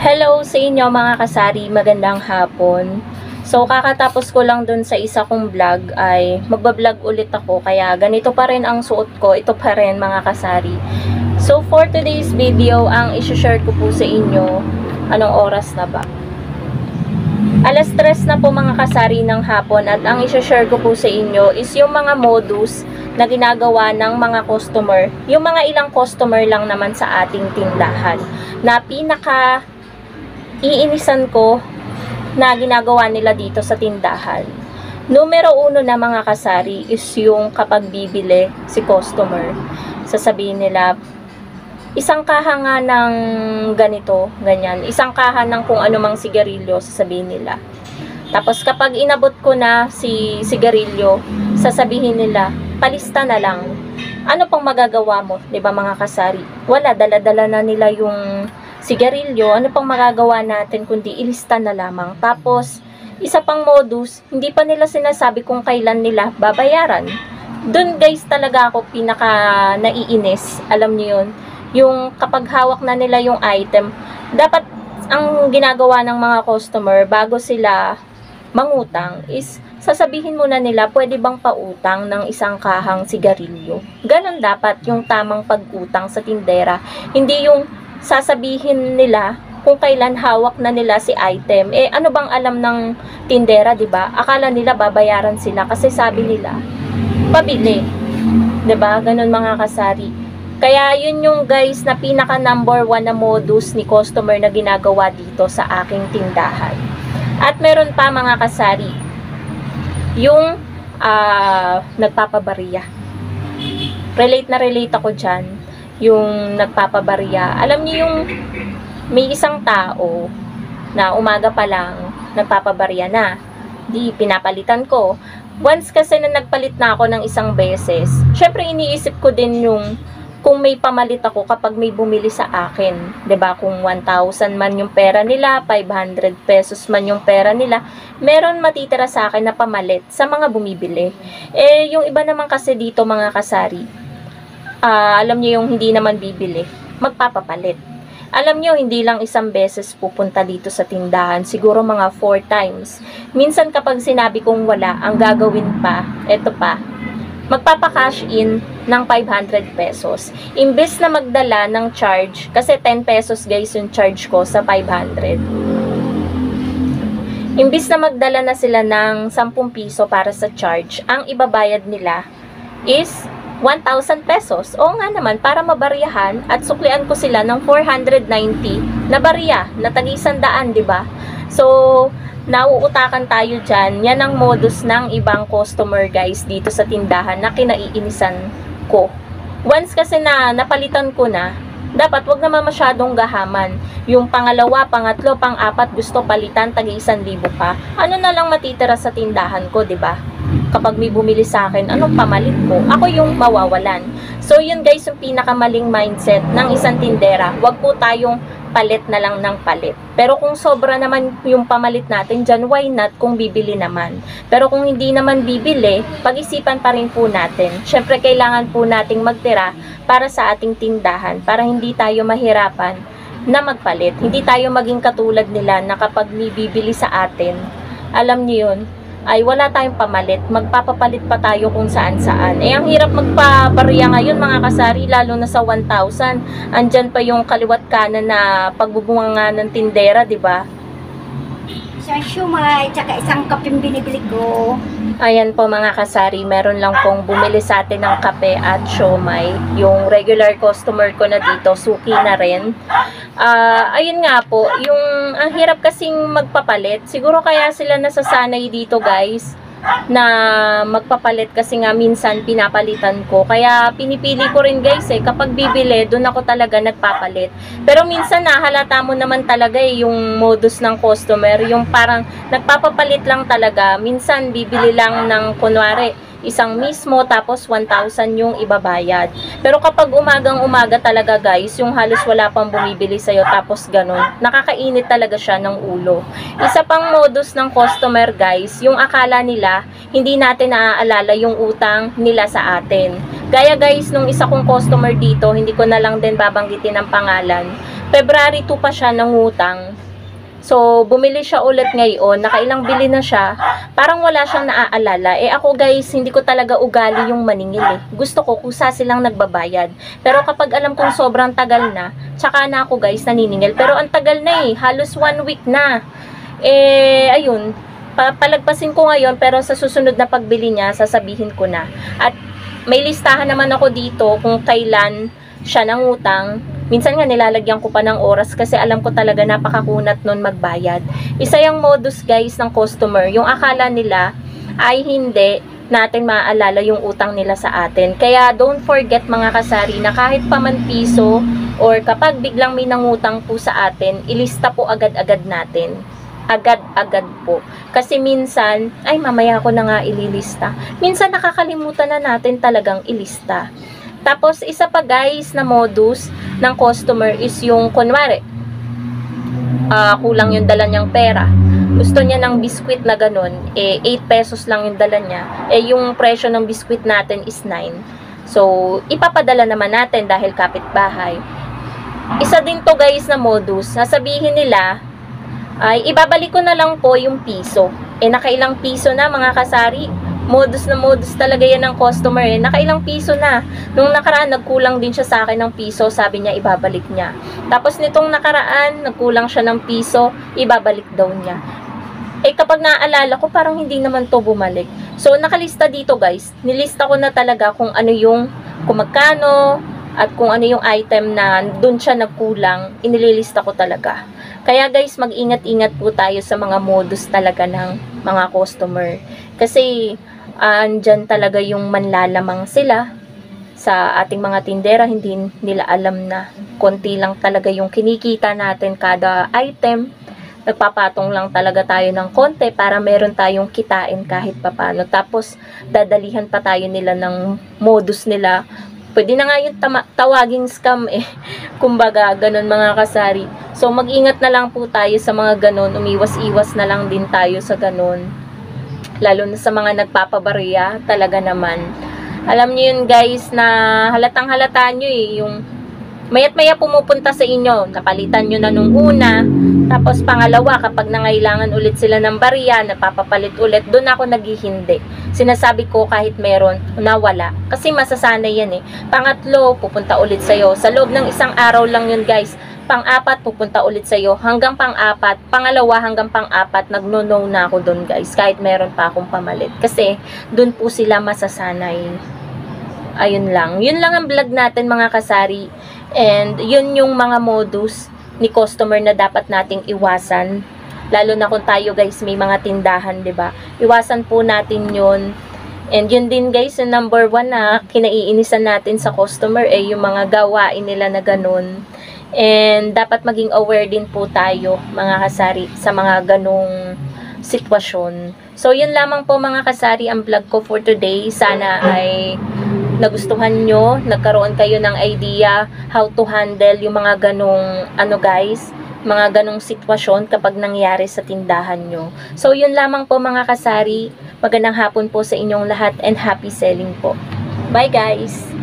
Hello sa inyo mga kasari, magandang hapon. So kakatapos ko lang dun sa isa kong vlog ay magbablog ulit ako, kaya ganito pa rin ang suot ko, ito pa rin mga kasari. So for today's video, ang isi-share ko po sa inyo, anong oras na ba? Alas 3 na po mga kasari ng hapon, at ang isi-share ko po sa inyo is yung mga modus na ginagawa ng mga customer, yung mga ilang customer lang naman sa ating tindahan na pinaka iinisan ko na ginagawa nila dito sa tindahan. Numero 1 na mga kasari is yung kapag bibili si customer, sasabihin nila, isang kaha nga ng ganito, ganyan, isang kaha ng kung ano mang sigarilyo, sasabihin nila. Tapos kapag inabot ko na si sigarilyo, sasabihin nila, palista na lang. Ano pang magagawa mo, 'di ba mga kasari? Wala, dala-dala na nila yung sigarilyo, ano pang magagawa natin kundi ilista na lamang. Tapos, isa pang modus, hindi pa nila sinasabi kung kailan nila babayaran. Doon guys talaga ako pinaka naiinis, alam niyo yun. Yung kapag hawak na nila yung item, dapat ang ginagawa ng mga customer bago sila mangutang is sasabihin muna nila, pwede bang pautang ng isang kahang sigarilyo. Ganon dapat yung tamang pag-utang sa tindera, hindi yung sasabihin nila kung kailan hawak na nila si item. Eh ano bang alam ng tindera, 'di ba? Akala nila babayaran sila kasi sabi nila pabili. 'Di ba? Ganun mga kasari. Kaya yun yung guys na pinaka number 1 na modus ni customer na ginagawa dito sa aking tindahan. At meron pa mga kasari, yung nagpapabariya. Relate na relate ako dyan, yung nagpapabariya. Alam niyo yung may isang tao na umaga pa lang nagpapabariya na, di pinapalitan ko. Once kasi na nagpalit na ako ng isang beses, syempre iniisip ko din yung kung may pamalit ako kapag may bumili sa akin, 'di ba? Kung 1,000 man yung pera nila, 500 pesos man yung pera nila, meron matitira sa akin na pamalit sa mga bumibili. Eh yung iba naman kasi dito mga kasari, alam niyo yung hindi naman bibili, magpapapalit. Alam niyo, hindi lang isang beses pupunta dito sa tindahan, siguro mga 4 times. Minsan kapag sinabi kong wala, ang gagawin pa, eto pa, magpapa-cash in ng 500 pesos. Imbes na magdala ng charge, kasi 10 pesos guys yung charge ko sa 500. Imbes na magdala na sila ng 10 piso para sa charge, ang ibabayad nila is 1,000 pesos. Oo nga naman, para mabaryahan at suklian ko sila ng 490 na barya, na tag-100, diba? So, nauutakan tayo dyan. Yan ang modus ng ibang customer guys dito sa tindahan na kinaiinisan ko. Once kasi na napalitan ko na, dapat wag naman masyadong gahaman. Yung pangalawa, pangatlo, pang-apat gusto palitan, tag-1,000 pa. Ano na lang matitira sa tindahan ko, 'di ba? Kapag may bumili sa akin, anong pamalit ko? Ako yung mawawalan. So yun guys, yung pinakamaling mindset ng isang tindera. Wag po tayong palit na lang ng palit. Pero kung sobra naman yung pamalit natin dyan, why not kung bibili naman? Pero kung hindi naman bibili, pag-isipan pa rin po natin. Syempre kailangan po nating magtira para sa ating tindahan, para hindi tayo mahirapan na magpalit. Hindi tayo maging katulad nila na kapag may bibili sa atin, alam niyo yun, ay wala tayong pamalit, magpapapalit pa tayo kung saan-saan. Eh, ang hirap magpabarya ngayon mga kasari, lalo na sa 1,000. Andyan pa yung kaliwat kanan na pagbubunga ng tindera, di ba? Isang siumay, tsaka isang kapeng binibili ko. Ayan po mga kasari, meron lang pong bumili sa atin ng kape at siomay. Yung regular customer ko na dito, suki na rin. Ayun nga po, yung ang hirap kasing magpapalit. Siguro kaya sila nasasanay dito guys na magpapalit kasi nga minsan pinapalitan ko. Kaya pinipili ko rin guys kapag bibili, doon ako talaga nagpapalit. Pero minsan nahalata mo naman talaga yung modus ng customer, yung parang nagpapapalit lang talaga. Minsan bibili lang ng kunwari isang mismo, tapos 1,000 yung ibabayad. Pero kapag umagang-umaga talaga guys, yung halos wala pang bumibili sa'yo, tapos ganun, nakakainit talaga siya ng ulo. Isa pang modus ng customer guys, yung akala nila, hindi natin naaalala yung utang nila sa atin. Gaya guys, nung isa kong customer dito, hindi ko na lang din babanggitin ang pangalan. February 2 pa siya nangutang. So, bumili siya ulit ngayon, nakailang bili na siya, parang wala siyang naaalala. Eh ako guys, hindi ko talaga ugali yung maningil eh. Gusto ko kusa silang nagbabayad. Pero kapag alam kong sobrang tagal na, tsaka na ako guys naniningil. Pero ang tagal na eh, halos 1 week na. Eh, ayun, palagpasin ko ngayon, pero sa susunod na pagbili niya, sasabihin ko na. At may listahan naman ako dito kung kailan siya nangutang. Minsan nga nilalagyan ko pa ng oras kasi alam ko talaga napakakunat nun magbayad. Isa yung modus guys ng customer, yung akala nila ay hindi natin maaalala yung utang nila sa atin. Kaya don't forget mga kasari na kahit pa man piso or kapag biglang may nangutang po sa atin, ilista po agad-agad natin. Agad-agad po. Kasi minsan, ay mamaya ko na nga ililista. Minsan nakakalimutan na natin talagang ilista. Tapos, isa pa guys na modus ng customer is yung, kunwari, kulang yung dala niyang pera. Gusto niya ng biskwit na ganun, eh, 8 pesos lang yung dala niya. Eh, yung presyo ng biskwit natin is 9. So, ipapadala naman natin dahil kapitbahay. Isa din to guys na modus. Sasabihin nila, ay, ibabalik ko na lang po yung piso. Eh, nakailang piso na mga kasari. Modus na modus talaga yan ng customer eh. Nakailang piso na. Nung nakaraan, nagkulang din siya sa akin ng piso. Sabi niya, ibabalik niya. Tapos nitong nakaraan, nagkulang siya ng piso, ibabalik daw niya. Eh kapag naaalala ko, parang hindi naman to bumalik. So nakalista dito guys. Nilista ko na talaga kung ano yung, kung magkano, at kung ano yung item na dun siya nagkulang, inililista ko talaga. Kaya guys, mag-ingat-ingat po tayo sa mga modus talaga ng mga customer. Kasi, andyan talaga yung manlalamang sila sa ating mga tindera, hindi nila alam na konti lang talaga yung kinikita natin kada item. Nagpapatong lang talaga tayo ng konti para meron tayong kitain kahit papano. Tapos dadalihan pa tayo nila ng modus nila. Pwede na nga yung tawaging scam eh. Kumbaga, ganun mga kasari. So mag-ingat na lang po tayo sa mga ganun. Umiwas-iwas na lang din tayo sa ganun. Lalo na sa mga nagpapabariya, talaga naman. Alam niyo yun guys, na halatang halata nyo eh, yung mayat maya pumupunta sa inyo, napalitan nyo na nung una, tapos pangalawa, kapag nangailangan ulit sila ng bariya, napapapalit ulit, doon ako naghihindi. Sinasabi ko kahit meron, nawala. Kasi masasanay yan eh. Pangatlo, pupunta ulit sa'yo. Sa loob ng isang araw lang yun guys. Pang-apat, pupunta ulit sa'yo. Hanggang pang-apat, pangalawa hanggang pang-apat, nagno-no na ako doon guys. Kahit meron pa akong pamalit. Kasi, doon po sila masasanay. Ayun lang. Yun lang ang vlog natin mga kasari. And, yun yung mga modus ni customer na dapat nating iwasan. Lalo na kung tayo guys, may mga tindahan, 'di ba? Iwasan po natin yun. And yun din guys, yung number 1 na kinaiinisan natin sa customer, eh, yung mga gawain nila na ganun. And dapat maging aware din po tayo mga kasari sa mga ganong sitwasyon. So yun lamang po mga kasari ang vlog ko for today. Sana ay nagustuhan nyo, nagkaroon kayo ng idea how to handle yung mga ganong guys, mga ganong sitwasyon kapag nangyari sa tindahan nyo. So yun lamang po mga kasari. Magandang hapon po sa inyong lahat and happy selling po. Bye guys!